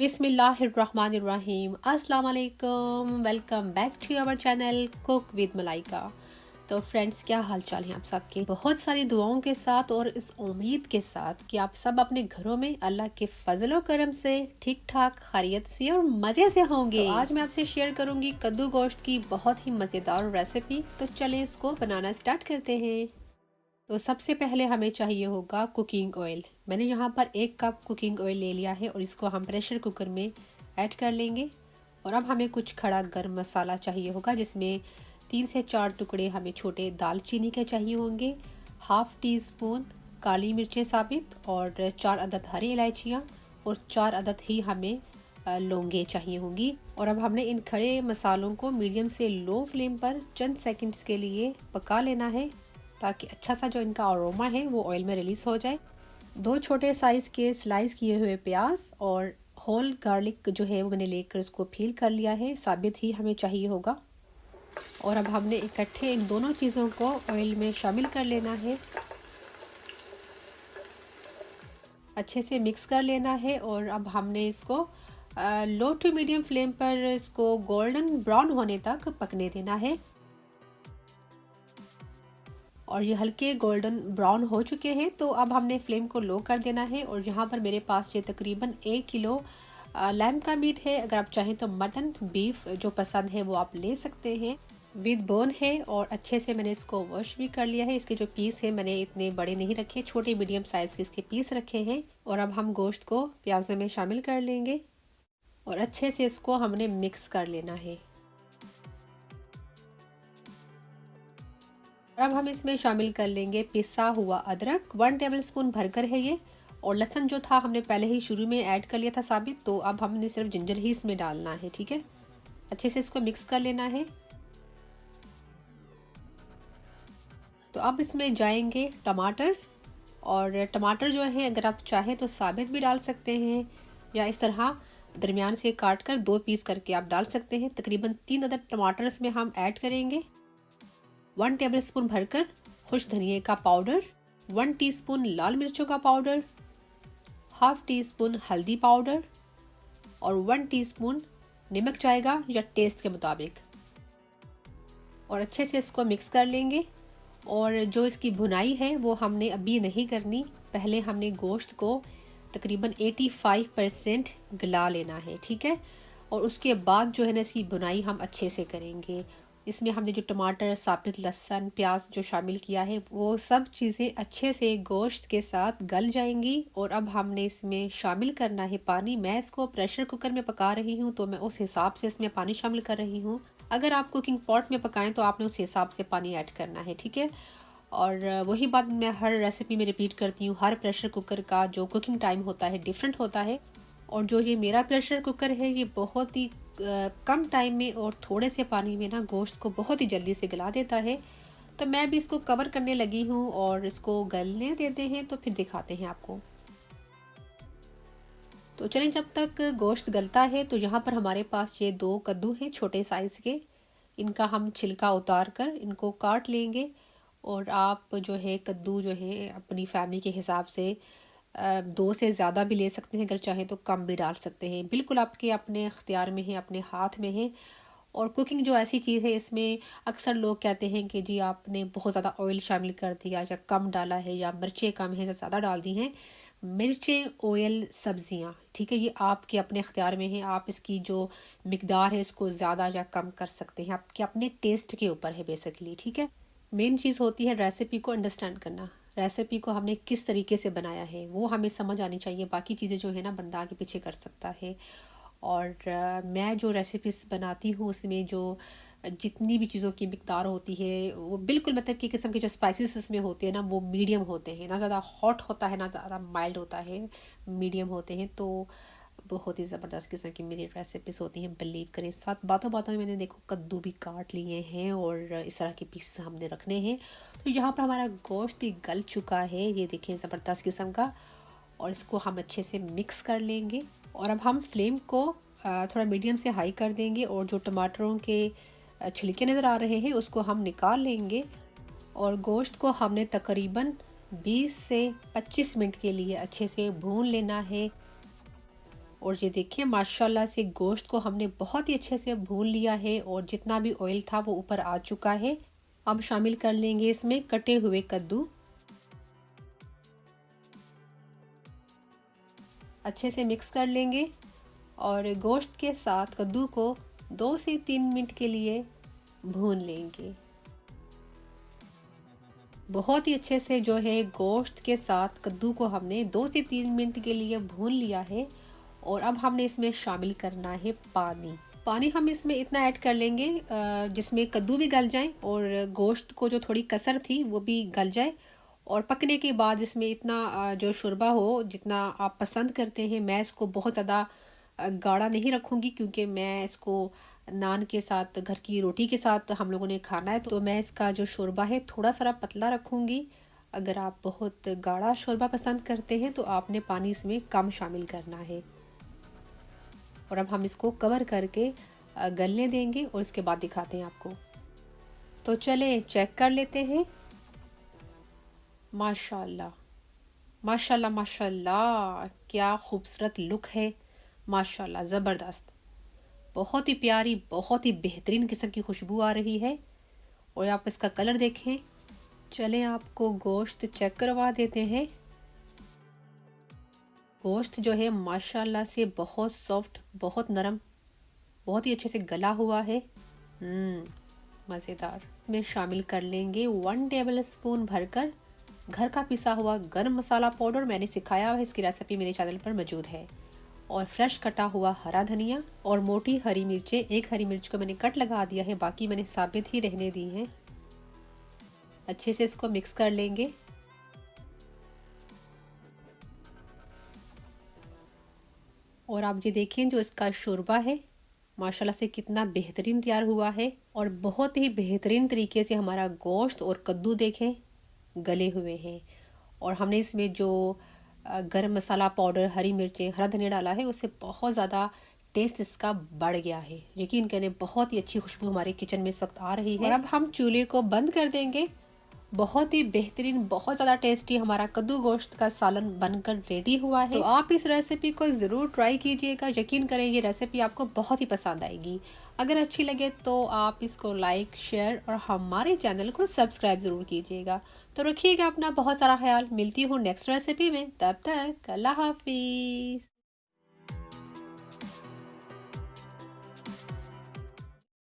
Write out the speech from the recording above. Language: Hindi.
बिस्मिल्लाहिर्रहमानिर्रहीम। अस्सलाम वालेकुम। Welcome back to our channel cook with Malaika. तो फ्रेंड्स, क्या हाल चाल हैं आप सबके? बहुत सारी दुआओं के साथ और इस उम्मीद के साथ कि आप सब अपने घरों में अल्लाह के फजल करम से ठीक ठाक खैरियत से और मज़े से होंगे। तो आज मैं आपसे शेयर करूंगी कद्दू गोश्त की बहुत ही मज़ेदार रेसिपी। तो चलें इसको बनाना स्टार्ट करते हैं। तो सबसे पहले हमें चाहिए होगा कुकिंग ऑयल। मैंने यहाँ पर 1 कप कुकिंग ऑयल ले लिया है और इसको हम प्रेशर कुकर में ऐड कर लेंगे। और अब हमें कुछ खड़ा गर्म मसाला चाहिए होगा, जिसमें 3 से 4 टुकड़े हमें छोटे दालचीनी के चाहिए होंगे, हाफ़ टी स्पून काली मिर्चें साबित और 4 अदद हरी इलायचियाँ और 4 अदद ही हमें लौंगे चाहिए होंगी। और अब हमने इन खड़े मसालों को मीडियम से लो फ्लेम पर चंद सेकंड्स के लिए पका लेना है, ताकि अच्छा सा जो इनका अरोमा है वो ऑयल में रिलीज़ हो जाए। 2 छोटे साइज़ के स्लाइस किए हुए प्याज और होल गार्लिक जो है वो मैंने लेकर उसको पील कर लिया है, साबित ही हमें चाहिए होगा। और अब हमने इकट्ठे इन दोनों चीज़ों को ऑयल में शामिल कर लेना है, अच्छे से मिक्स कर लेना है। और अब हमने इसको लो टू मीडियम फ्लेम पर इसको गोल्डन ब्राउन होने तक पकने देना है। और ये हल्के गोल्डन ब्राउन हो चुके हैं, तो अब हमने फ्लेम को लो कर देना है। और यहाँ पर मेरे पास ये तकरीबन 1 किलो लैम्ब का मीट है। अगर आप चाहें तो मटन बीफ जो पसंद है वो आप ले सकते हैं। विद बोन है और अच्छे से मैंने इसको वॉश भी कर लिया है। इसके जो पीस है मैंने इतने बड़े नहीं रखे, छोटे मीडियम साइज़ के इसके पीस रखे हैं। और अब हम गोश्त को प्याज़ों में शामिल कर लेंगे और अच्छे से इसको हमने मिक्स कर लेना है। अब हम इसमें शामिल कर लेंगे पिसा हुआ अदरक, 1 टेबलस्पून भरकर है ये। और लहसुन जो था हमने पहले ही शुरू में ऐड कर लिया था साबित, तो अब हमने सिर्फ जिंजर ही इसमें डालना है। ठीक है, अच्छे से इसको मिक्स कर लेना है। तो अब इसमें जाएंगे टमाटर। और टमाटर जो है अगर आप चाहें तो साबित भी डाल सकते हैं, या इस तरह दरमियान से काट कर 2 पीस करके आप डाल सकते हैं। तकरीबन 3 अदद टमाटर इसमें हम ऐड करेंगे। 1 टेबलस्पून भरकर खुश धनिए का पाउडर, 1 टीस्पून लाल मिर्चों का पाउडर, हाफ टी स्पून हल्दी पाउडर और 1 टीस्पून नमक जाएगा या टेस्ट के मुताबिक। और अच्छे से इसको मिक्स कर लेंगे। और जो इसकी भुनाई है वो हमने अभी नहीं करनी, पहले हमने गोश्त को तकरीबन 85% गला लेना है। ठीक है, और उसके बाद जो है ना इसकी भुनाई हम अच्छे से करेंगे। इसमें हमने जो टमाटर, साबित लहसुन, प्याज जो शामिल किया है वो सब चीज़ें अच्छे से गोश्त के साथ गल जाएंगी। और अब हमने इसमें शामिल करना है पानी। मैं इसको प्रेशर कुकर में पका रही हूँ, तो मैं उस हिसाब से इसमें पानी शामिल कर रही हूँ। अगर आप कुकिंग पॉट में पकाएं तो आपने उस हिसाब से पानी ऐड करना है। ठीक है, और वही बात मैं हर रेसिपी में रिपीट करती हूँ, हर प्रेशर कुकर का जो कुकिंग टाइम होता है डिफरेंट होता है। और जो ये मेरा प्रेशर कुकर है ये बहुत ही कम टाइम में और थोड़े से पानी में ना गोश्त को बहुत ही जल्दी से गला देता है। तो मैं भी इसको कवर करने लगी हूँ और इसको गलने देते हैं, तो फिर दिखाते हैं आपको। तो चलें, जब तक गोश्त गलता है तो यहाँ पर हमारे पास ये 2 कद्दू हैं छोटे साइज़ के। इनका हम छिलका उतार कर इनको काट लेंगे। और आप जो है कद्दू जो है अपनी फैमिली के हिसाब से 2 से ज़्यादा भी ले सकते हैं, अगर चाहें तो कम भी डाल सकते हैं। बिल्कुल आपके अपने इख्तियार में है, अपने हाथ में है। और कुकिंग जो ऐसी चीज़ है इसमें अक्सर लोग कहते हैं कि जी आपने बहुत ज़्यादा ऑयल शामिल कर दिया या कम डाला है, या मिर्चें कम है या ज़्यादा डाल दी हैं। मिर्चें, ऑयल, सब्जियां, ठीक है, ये आपके अपने इख्तियार में है। आप इसकी जो मिकदार है इसको ज़्यादा या कम कर सकते हैं, आपके अपने टेस्ट के ऊपर है बेसिकली। ठीक है, मेन चीज़ होती है रेसिपी को अंडरस्टैंड करना। रेसिपी को हमने किस तरीके से बनाया है वो हमें समझ आनी चाहिए। बाकी चीज़ें जो है ना बंदा आगे पीछे कर सकता है। और मैं जो रेसिपीज़ बनाती हूँ उसमें जो जितनी भी चीज़ों की मिकदार होती है वो बिल्कुल मतलब कि किस्म के जो स्पाइसेस उसमें होते हैं ना वो मीडियम होते हैं, ना ज़्यादा हॉट होता है ना ज़्यादा माइल्ड होता है, मीडियम होते हैं। तो बहुत ही ज़बरदस्त किस्म की मेरी रेसिपीज़ होती हैं, बिलीव करें। साथ बातों बातों में मैंने देखो कद्दू भी काट लिए हैं और इस तरह के पीस हमने रखने हैं। तो यहाँ पर हमारा गोश्त भी गल चुका है, ये देखें ज़बरदस्त किस्म का। और इसको हम अच्छे से मिक्स कर लेंगे। और अब हम फ्लेम को थोड़ा मीडियम से हाई कर देंगे। और जो टमाटरों के छिलके नज़र आ रहे हैं उसको हम निकाल लेंगे। और गोश्त को हमने तकरीबन 20 से 25 मिनट के लिए अच्छे से भून लेना है। और ये देखिए माशाल्लाह से गोश्त को हमने बहुत ही अच्छे से भून लिया है और जितना भी ऑयल था वो ऊपर आ चुका है। अब शामिल कर लेंगे इसमें कटे हुए कद्दू। अच्छे से मिक्स कर लेंगे और गोश्त के साथ कद्दू को 2 से 3 मिनट के लिए भून लेंगे। बहुत ही अच्छे से जो है गोश्त के साथ कद्दू को हमने 2 से 3 मिनट के लिए भून लिया है। और अब हमने इसमें शामिल करना है पानी हम इसमें इतना ऐड कर लेंगे जिसमें कद्दू भी गल जाए और गोश्त को जो थोड़ी कसर थी वो भी गल जाए। और पकने के बाद इसमें इतना जो शोरबा हो जितना आप पसंद करते हैं। मैं इसको बहुत ज़्यादा गाढ़ा नहीं रखूँगी क्योंकि मैं इसको नान के साथ घर की रोटी के साथ हम लोगों ने खाना है, तो मैं इसका जो शोरबा है थोड़ा सा पतला रखूँगी। अगर आप बहुत गाढ़ा शोरबा पसंद करते हैं तो आपने पानी इसमें कम शामिल करना है। और अब हम इसको कवर करके गलने देंगे और इसके बाद दिखाते हैं आपको। तो चले चेक कर लेते हैं। माशाल्लाह माशाल्लाह माशाल्लाह, क्या खूबसूरत लुक है। माशाल्लाह ज़बरदस्त, बहुत ही प्यारी, बहुत ही बेहतरीन किस्म की खुशबू आ रही है। और आप इसका कलर देखें। चलें आपको गोश्त चेक करवा देते हैं। गोश्त जो है माशाल्लाह से बहुत सॉफ्ट, बहुत नरम, बहुत ही अच्छे से गला हुआ है। मज़ेदार। में शामिल कर लेंगे 1 टेबल स्पून भरकर घर का पिसा हुआ गरम मसाला पाउडर। मैंने सिखाया है, इसकी रेसिपी मेरे चैनल पर मौजूद है। और फ्रेश कटा हुआ हरा धनिया और मोटी हरी मिर्चें। एक हरी मिर्च को मैंने कट लगा दिया है, बाकी मैंने साबित ही रहने दी हैं। अच्छे से इसको मिक्स कर लेंगे। और आप ये देखें जो इसका शोरबा है माशाल्लाह से कितना बेहतरीन तैयार हुआ है। और बहुत ही बेहतरीन तरीके से हमारा गोश्त और कद्दू देखें गले हुए हैं। और हमने इसमें जो गरम मसाला पाउडर, हरी मिर्चें, हरा धनिया डाला है उससे बहुत ज़्यादा टेस्ट इसका बढ़ गया है। यकीन करें बहुत ही अच्छी खुशबू हमारे किचन में इस वक्त आ रही है। और अब हम चूल्हे को बंद कर देंगे। बहुत ही बेहतरीन, बहुत ज़्यादा टेस्टी हमारा कद्दू गोश्त का सालन बनकर रेडी हुआ है। तो आप इस रेसिपी को ज़रूर ट्राई कीजिएगा। यकीन करें ये रेसिपी आपको बहुत ही पसंद आएगी। अगर अच्छी लगे तो आप इसको लाइक, शेयर और हमारे चैनल को सब्सक्राइब ज़रूर कीजिएगा। तो रखिएगा अपना बहुत सारा ख्याल। मिलती हूँ नेक्स्ट रेसिपी में, तब तक अल्लाह हाफिज़।